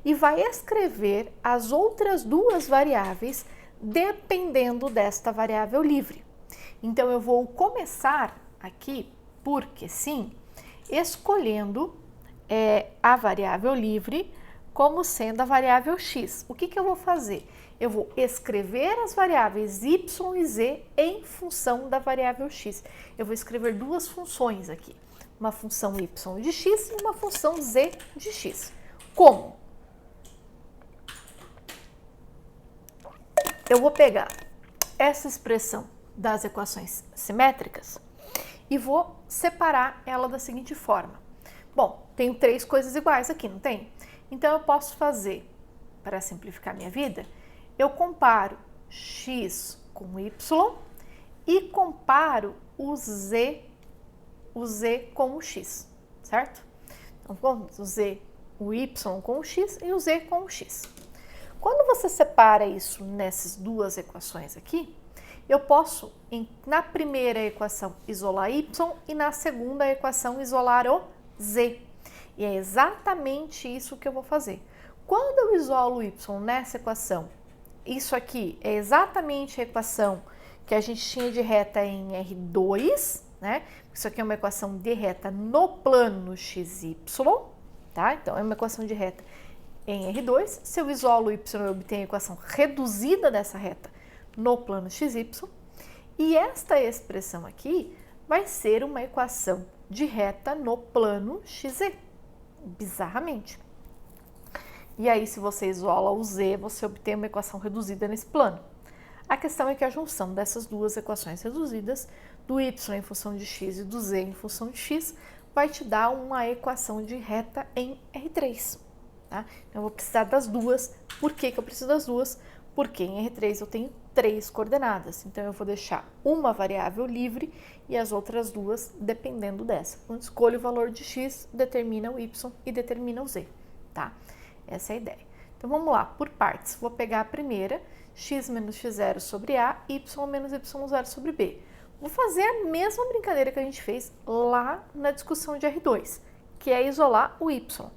E vai escrever as outras duas variáveis dependendo desta variável livre. Então, eu vou começar aqui, porque sim, escolhendo a variável livre como sendo a variável x. O que eu vou fazer? Eu vou escrever as variáveis y e z em função da variável x. Eu vou escrever duas funções aqui, uma função y de x e uma função z de x. Como? Eu vou pegar essa expressão das equações simétricas e vou separar ela da seguinte forma. Bom, tenho três coisas iguais aqui, não tem? Então, eu posso fazer, para simplificar minha vida, eu comparo x com y e comparo o z com o x, certo? Então, vamos o y com o x e o z com o x. Quando você separa isso nessas duas equações aqui, eu posso, na primeira equação, isolar y e na segunda equação, isolar o z. E é exatamente isso que eu vou fazer. Quando eu isolo o y nessa equação, isso aqui é exatamente a equação que a gente tinha de reta em R2, né? Isso aqui é uma equação de reta no plano XY, tá? Então, é uma equação de reta em R2. Se eu isolo o y, eu obtenho a equação reduzida dessa reta no plano XY. E esta expressão aqui vai ser uma equação de reta no plano XZ, bizarramente. E aí, se você isola o z, você obtém uma equação reduzida nesse plano. A questão é que a junção dessas duas equações reduzidas, do y em função de x e do z em função de x, vai te dar uma equação de reta em R3. Tá? Eu vou precisar das duas. Por que eu preciso das duas? Porque em R3 eu tenho três coordenadas. Então, eu vou deixar uma variável livre e as outras duas dependendo dessa. Então, escolho o valor de x, determina o y e determina o z. Tá? Essa é a ideia. Então, vamos lá, por partes. Vou pegar a primeira, x menos x0 sobre a, y menos y0 sobre b. Vou fazer a mesma brincadeira que a gente fez lá na discussão de R2, que é isolar o y.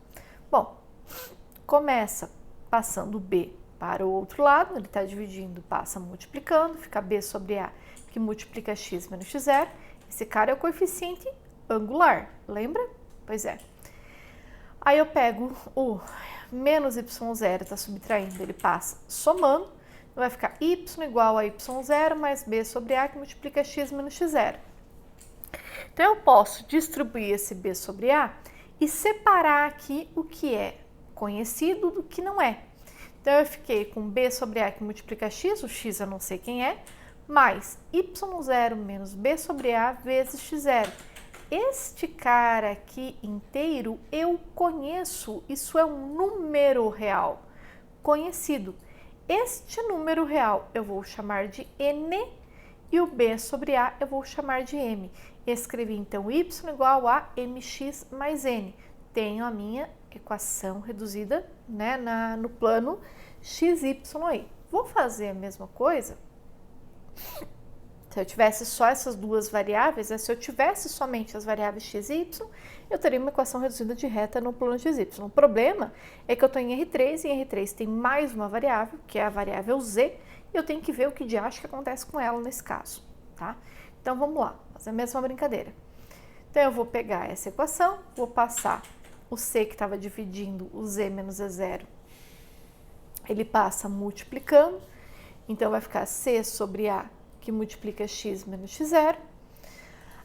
Bom, começa passando b para o outro lado, ele está dividindo, passa multiplicando, fica b sobre a, que multiplica x menos x0. Esse cara é o coeficiente angular, lembra? Pois é. Aí eu pego o menos y0, está subtraindo, ele passa somando, vai ficar y igual a y0 mais b sobre a, que multiplica x menos x0. Então, eu posso distribuir esse b sobre a e separar aqui o que é conhecido do que não é. Então, eu fiquei com b sobre a, que multiplica x, o x eu não sei quem é, mais y0 menos b sobre a vezes x0. Este cara aqui inteiro eu conheço, isso é um número real conhecido. Este número real eu vou chamar de n e o b sobre a eu vou chamar de m. Escrevi então y igual a mx mais n. Tenho a minha equação reduzida, né, no plano xy aí. Vou fazer a mesma coisa. Se eu tivesse só essas duas variáveis, se eu tivesse somente as variáveis x e y, eu teria uma equação reduzida de reta no plano xy. O problema é que eu estou em R3 e em R3 tem mais uma variável, que é a variável z, e eu tenho que ver o que de acho que acontece com ela nesse caso, tá? Então, vamos lá, fazer a mesma brincadeira. Então, eu vou pegar essa equação, vou passar o c que estava dividindo o z menos e0, ele passa multiplicando, então vai ficar c sobre a, que multiplica x menos x0.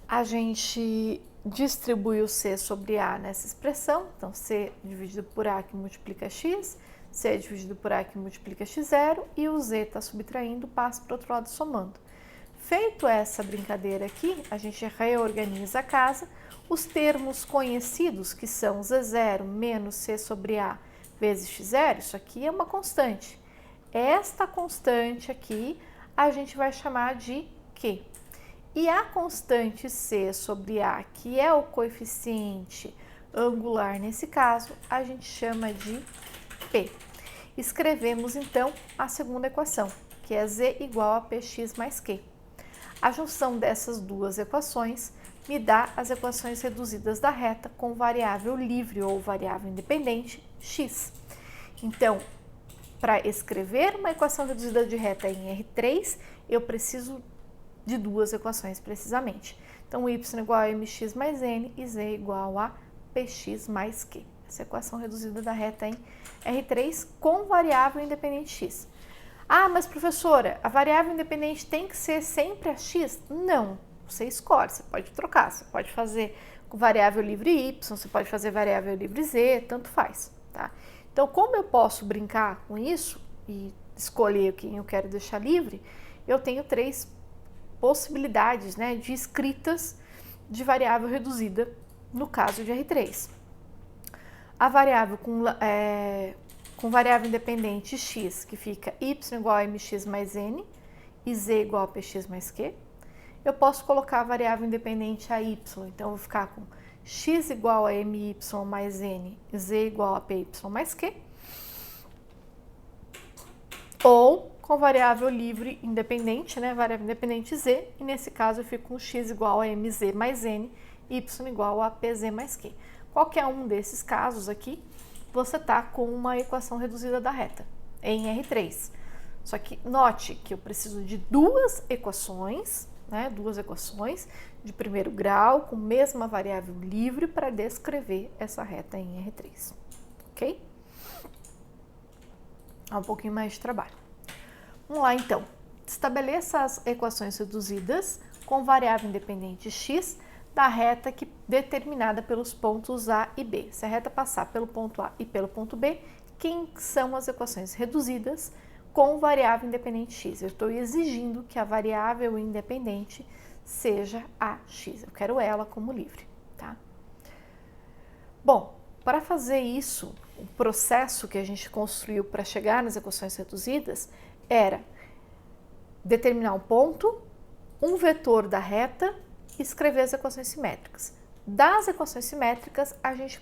A gente distribui o C sobre A nessa expressão, então C dividido por A que multiplica X, C dividido por A que multiplica X0 e o Z está subtraindo, passa para o outro lado somando. Feito essa brincadeira aqui, a gente reorganiza a casa, os termos conhecidos que são Z0 menos C sobre A vezes X0, isso aqui é uma constante. Esta constante aqui a gente vai chamar de Q. E a constante C sobre A, que é o coeficiente angular nesse caso, a gente chama de P. Escrevemos então a segunda equação, que é Z igual a Px mais Q. A junção dessas duas equações me dá as equações reduzidas da reta com variável livre ou variável independente x. Então, para escrever uma equação reduzida de reta em R3, eu preciso de duas equações precisamente. Então, y igual a mx mais n e z igual a px mais q. Essa equação reduzida da reta em R3 com variável independente x. Ah, mas professora, a variável independente tem que ser sempre a x? Não, você escolhe, você pode trocar, você pode fazer com variável livre y, você pode fazer variável livre z, tanto faz, tá? Então, como eu posso brincar com isso e escolher quem eu quero deixar livre, eu tenho três possibilidades, né, de escritas de variável reduzida no caso de R3. A variável com variável independente x, que fica y igual a mx mais n e z igual a px mais q. Eu posso colocar a variável independente a y, então eu vou ficar com x igual a my mais n e z igual a py mais q. Ou com variável livre independente, né, variável independente z, e nesse caso eu fico com x igual a mz mais n, y igual a pz mais q. Qualquer um desses casos aqui, você está com uma equação reduzida da reta, em R3. Só que note que eu preciso de duas equações, né, duas equações de primeiro grau, com mesma variável livre para descrever essa reta em R3, ok? Há um pouquinho mais de trabalho. Vamos lá, então. Estabeleça as equações reduzidas com variável independente x da reta determinada pelos pontos A e B. Se a reta passar pelo ponto A e pelo ponto B, quem são as equações reduzidas com variável independente x? Eu estou exigindo que a variável independente seja a x. Eu quero ela como livre, tá? Bom, para fazer isso, o processo que a gente construiu para chegar nas equações reduzidas era determinar um ponto, um vetor da reta e escrever as equações simétricas. Das equações simétricas, a gente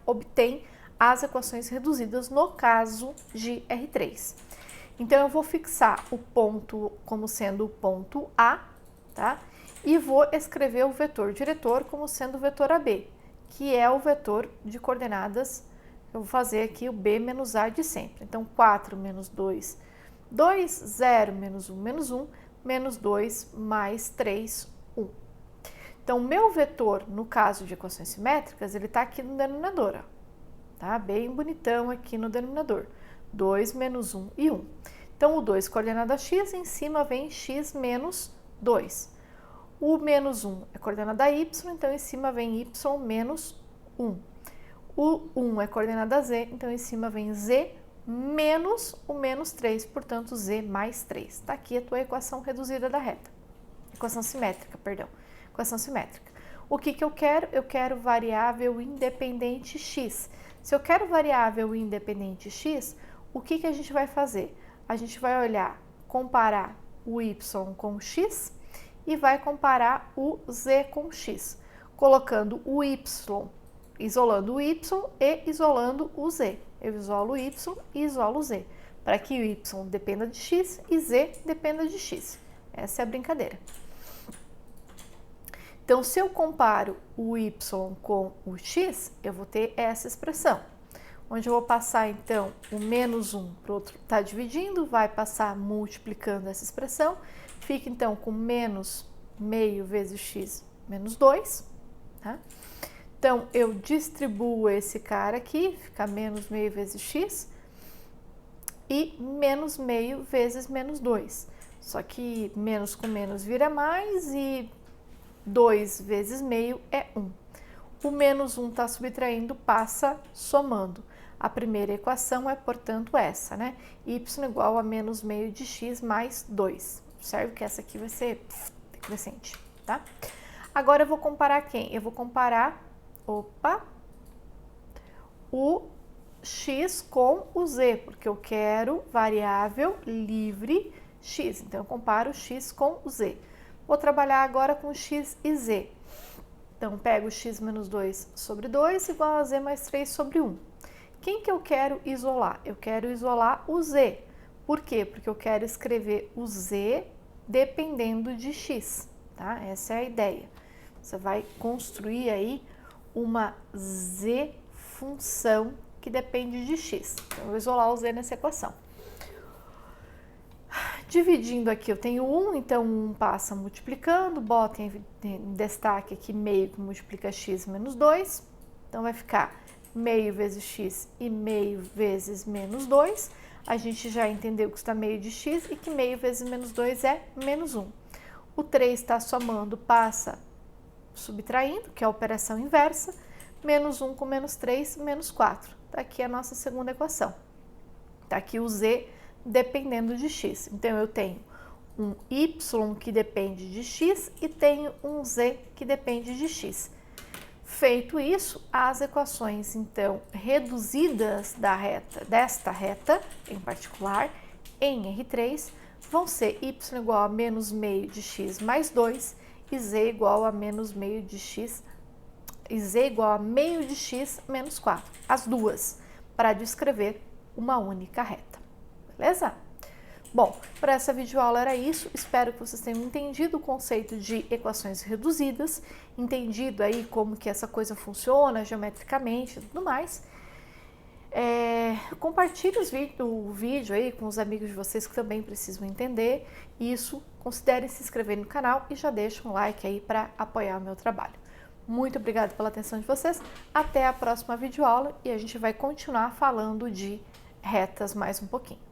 obtém as equações reduzidas no caso de R3. Então, eu vou fixar o ponto como sendo o ponto A, tá? E vou escrever o vetor diretor como sendo o vetor AB, que é o vetor de coordenadas. Eu vou fazer aqui o B menos A de sempre. Então, 4 menos 2, 2, 0 menos 1, menos 2, mais 3, 1. Então, o meu vetor, no caso de equações simétricas, ele está aqui no denominador, ó, tá? Bem bonitão aqui no denominador. 2 menos 1 e 1. Então, o 2 coordenada x, em cima vem x menos 2. O menos 1 é coordenada y, então em cima vem y menos 1. O 1 é coordenada z, então em cima vem z menos o menos 3, portanto z mais 3. Está aqui a tua equação reduzida da reta. Equação simétrica, perdão. Equação simétrica. O que eu quero? Eu quero variável independente x. Se eu quero variável independente x, o que a gente vai fazer? A gente vai olhar, comparar o y com o x e vai comparar o z com o x, colocando o y, isolando o y e isolando o z. Eu isolo o y e isolo o z, para que o y dependa de x e z dependa de x. Essa é a brincadeira. Então, se eu comparo o y com o x, eu vou ter essa expressão, onde eu vou passar, então, o menos 1 para o outro, está dividindo, vai passar multiplicando essa expressão, fica, então, com menos meio vezes x menos 2, tá? Então, eu distribuo esse cara aqui, fica menos meio vezes x, e menos meio vezes menos 2. Só que menos com menos vira mais e 2 vezes meio é 1. O menos 1 está subtraindo, passa somando. A primeira equação é, portanto, essa, né? Y igual a menos meio de x mais 2. Observe que essa aqui vai ser decrescente, tá? Agora eu vou comparar quem? Eu vou comparar, o x com o z, porque eu quero variável livre x. Então, eu comparo o x com o z. Vou trabalhar agora com x e z. Então, pego x menos 2 sobre 2 igual a z mais 3 sobre 1. Quem que eu quero isolar? Eu quero isolar o z. Por quê? Porque eu quero escrever o z dependendo de x, tá? Essa é a ideia. Você vai construir aí uma z função que depende de x. Então, eu vou isolar o z nessa equação. Dividindo aqui, eu tenho 1, então 1 passa multiplicando, bota em destaque aqui meio que multiplica x menos 2. Então, vai ficar meio vezes x e meio vezes menos 2. A gente já entendeu que está meio de x e que meio vezes menos 2 é menos 1. O 3 está somando, passa subtraindo, que é a operação inversa. Menos 1 com menos 3, menos 4. Está aqui a nossa segunda equação. Está aqui o z dependendo de x. Então, eu tenho um y que depende de x e tenho um z que depende de x. Feito isso, as equações, então, reduzidas desta reta, em particular, em R3, vão ser y igual a menos meio de x mais 2 e z igual a menos meio de x e z igual a meio de x menos 4. As duas, para descrever uma única reta. Beleza? Bom, para essa videoaula era isso. Espero que vocês tenham entendido o conceito de equações reduzidas, entendido aí como que essa coisa funciona geometricamente e tudo mais. Compartilhe o vídeo aí com os amigos de vocês que também precisam entender isso. Considere se inscrever no canal e já deixa um like aí para apoiar o meu trabalho. Muito obrigada pela atenção de vocês. Até a próxima videoaula e a gente vai continuar falando de retas mais um pouquinho.